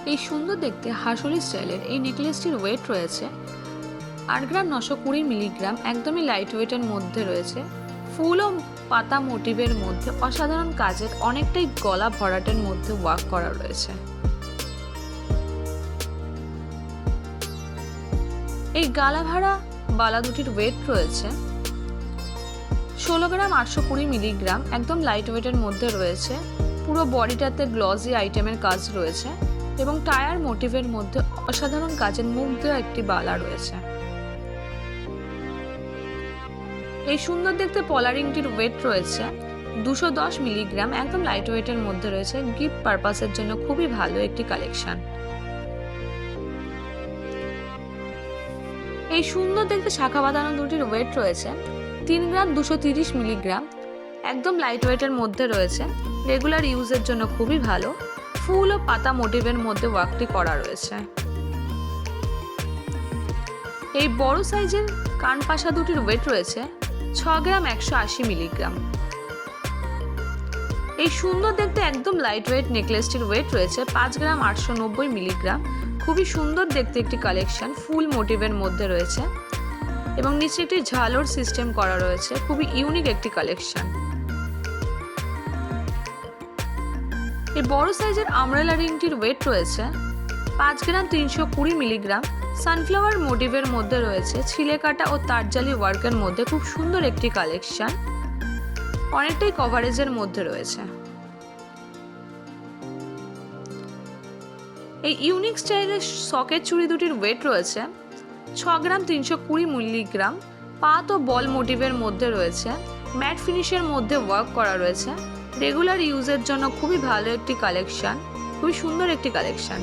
এই সুন্দর দেখতে হাসুলি স্টাইলের এই নেকলেসটির ওয়েট রয়েছে 8 গ্রাম 920 মিলিগ্রাম, একদমই লাইট ওয়েটের মধ্যে রয়েছে। ফুল ও পাতা মোটিভের মধ্যে অসাধারণ কাজের অনেকটাই গলা ভরাটের মধ্যে ওয়ার্ক করা রয়েছে। এই গালাভাড়া বালা দুটির ওয়েট রয়েছে 16 গ্রাম 820 মিলিগ্রাম, একদম লাইট ওয়েটের মধ্যে রয়েছে। পুরো বডিটাতে গ্লসি আইটেমের কাজ রয়েছে এবং টায়ার মোটিভের মধ্যে অসাধারণ কাজের মুখ দেওয়া একটি বালা রয়েছে। এই সুন্দর দেখতে পলা রিংটির ওয়েট রয়েছে 210 মিলিগ্রাম, একদম লাইট ওয়েটের মধ্যে রয়েছে। গিফট পারপাসের জন্য খুবই ভালো একটি কালেকশন। এই সুন্দর দেখতে শাখা বাঁধানো দুটির ওয়েট রয়েছে 3 গ্রাম 230 মিলিগ্রাম, একদম লাইট ওয়েটের মধ্যে রয়েছে। রেগুলার ইউজের জন্য খুবই ভালো। ফুল ও পাতা মোটিভের মধ্যে ওয়ার্কটি করা রয়েছে। এই বড় সাইজের কানপাশা দুটির ওয়েট রয়েছে 6 গ্রাম 180 মিলিগ্রাম। এই সুন্দর দেখতে একদম লাইট ওয়েট নেকলেসটির ওয়েট রয়েছে 5 গ্রাম 890 মিলিগ্রাম। খুবই সুন্দর দেখতে একটি কালেকশন, ফুল মোটিভের মধ্যে রয়েছে এবং নিচে একটি ঝালর সিস্টেম করা রয়েছে। খুবই ইউনিক একটি কালেকশন। এই বড় সাইজের আমব্রেলা রিংটির ওয়েট রয়েছে 5 গ্রাম 320 মিলিগ্রাম। সানফ্লাওয়ার মোটিভের মধ্যে রয়েছে ছিলে কাটা ও তারজালি ওয়ার্কের মধ্যে খুব সুন্দর একটি কালেকশন, অনেকটাই কভারেজের মধ্যে রয়েছে। এই ইউনিক স্টাইলের সকেট চুড়ি দুটির ওয়েট রয়েছে 6 গ্রাম 320 মিলিগ্রাম। পাত ও বল মোটিভের মধ্যে রয়েছে, ম্যাট ফিনিশের মধ্যে ওয়ার্ক করা রয়েছে। রেগুলার ইউজের জন্য খুবই ভালো একটি কালেকশন, খুবই সুন্দর একটি কালেকশন।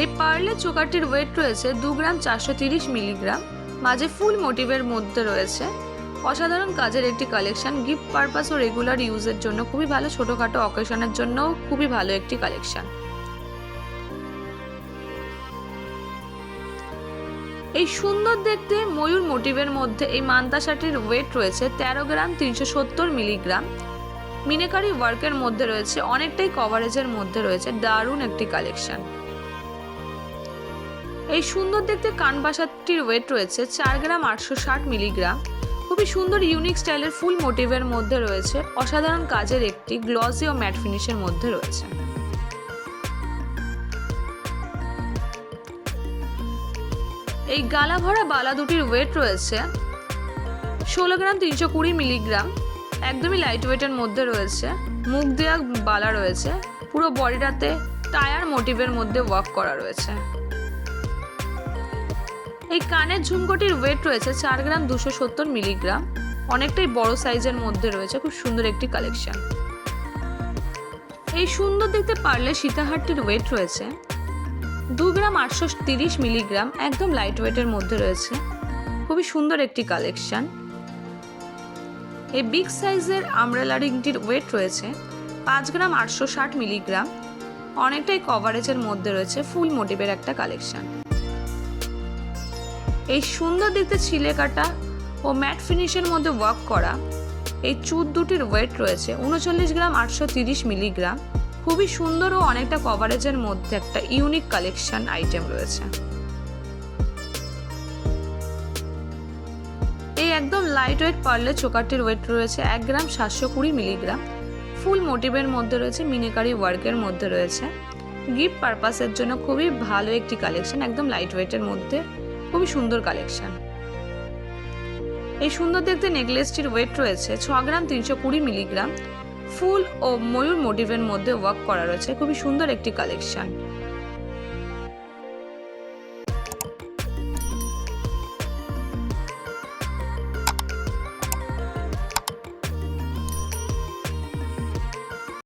এই পার্লের চোকারটির ওয়েট রয়েছে 2 গ্রাম 430 মিলিগ্রাম, মাঝে ফুল মোটিভের মধ্যে রয়েছে। অসাধারণ কাজের একটি কালেকশন, গিফট পারপাস ও রেগুলার ইউজের জন্য খুবই ভালো। ছোটখাটো অকেশনের জন্য খুবই ভালো একটি কালেকশন। এই সুন্দর দেখতে ময়ূর মোটিভের মধ্যে এই মান্তাসাটির ওয়েট রয়েছে 13 গ্রাম 370 মিলিগ্রাম। মিনাকারি ওয়ার্কের মধ্যে রয়েছে, অনেকটাই কভারেজের মধ্যে রয়েছে। দারুণ একটি কালেকশন। এই সুন্দর দেখতে কানবাসাটির ওয়েট রয়েছে 4 গ্রাম 860 মিলিগ্রাম। খুবই সুন্দর ইউনিক স্টাইলের ফুল মোটিভের মধ্যে রয়েছে। অসাধারণ কাজের একটি গ্লসি ও ম্যাট ফিনিশের মধ্যে রয়েছে। এই গালা ভরা বালা দুটির ওয়েট রয়েছে 16 গ্রাম 320 মিলিগ্রাম, একদমই লাইট ওয়েটের মধ্যে রয়েছে। মুখ দেওয়া বালা রয়েছে, পুরো বডিটাতে টায়ার মোটিভের মধ্যে ওয়ার্ক করা রয়েছে। এই কানের ঝুমকোটির ওয়েট রয়েছে 4 গ্রাম 270 মিলিগ্রাম, অনেকটাই বড় সাইজের মধ্যে রয়েছে। খুব সুন্দর একটি কালেকশন। এই সুন্দর দেখতে পারলে সীতাহারটির ওয়েট রয়েছে 2 গ্রাম 830 মিলিগ্রাম, একদম লাইট ওয়েটের মধ্যে রয়েছে। খুবই সুন্দর একটি কালেকশন। এই বিগ সাইজের আমব্রেলা রিংটির ওয়েট রয়েছে 5 গ্রাম 860 মিলিগ্রাম, অনেকটাই কভারেজের মধ্যে রয়েছে। ফুল মোটিভের একটা কালেকশন। এই সুন্দর দেখতে ছিলে কাটা ও ম্যাট ফিনিশের মধ্যে ওয়ার্ক করা এই চুড় দুটির ওয়েট রয়েছে 39 গ্রাম 830 মিলিগ্রাম। খুবই সুন্দর ও অনেকটা কভারেজের মধ্যে একটা ইউনিক কালেকশন আইটেম রয়েছে। এই একদম লাইট ওয়েট পার্লের চোকারটির ওয়েট রয়েছে 1 গ্রাম 720 মিলিগ্রাম। ফুল মোটিভের মধ্যে রয়েছে, মিনাকারি ওয়ার্কের মধ্যে রয়েছে। গিফট পারপাসের জন্য খুবই ভালো একটি কালেকশন, একদম লাইট ওয়েটের মধ্যে খুবই সুন্দর কালেকশন। এই সুন্দর দেখতে নেকলেসটির ওয়েট রয়েছে 6 গ্রাম 320 মিলিগ্রাম। ফুল ও ময়ূর মোটিভের মধ্যে ওয়ার্ক করা রয়েছে। খুবই সুন্দর একটি কালেকশন।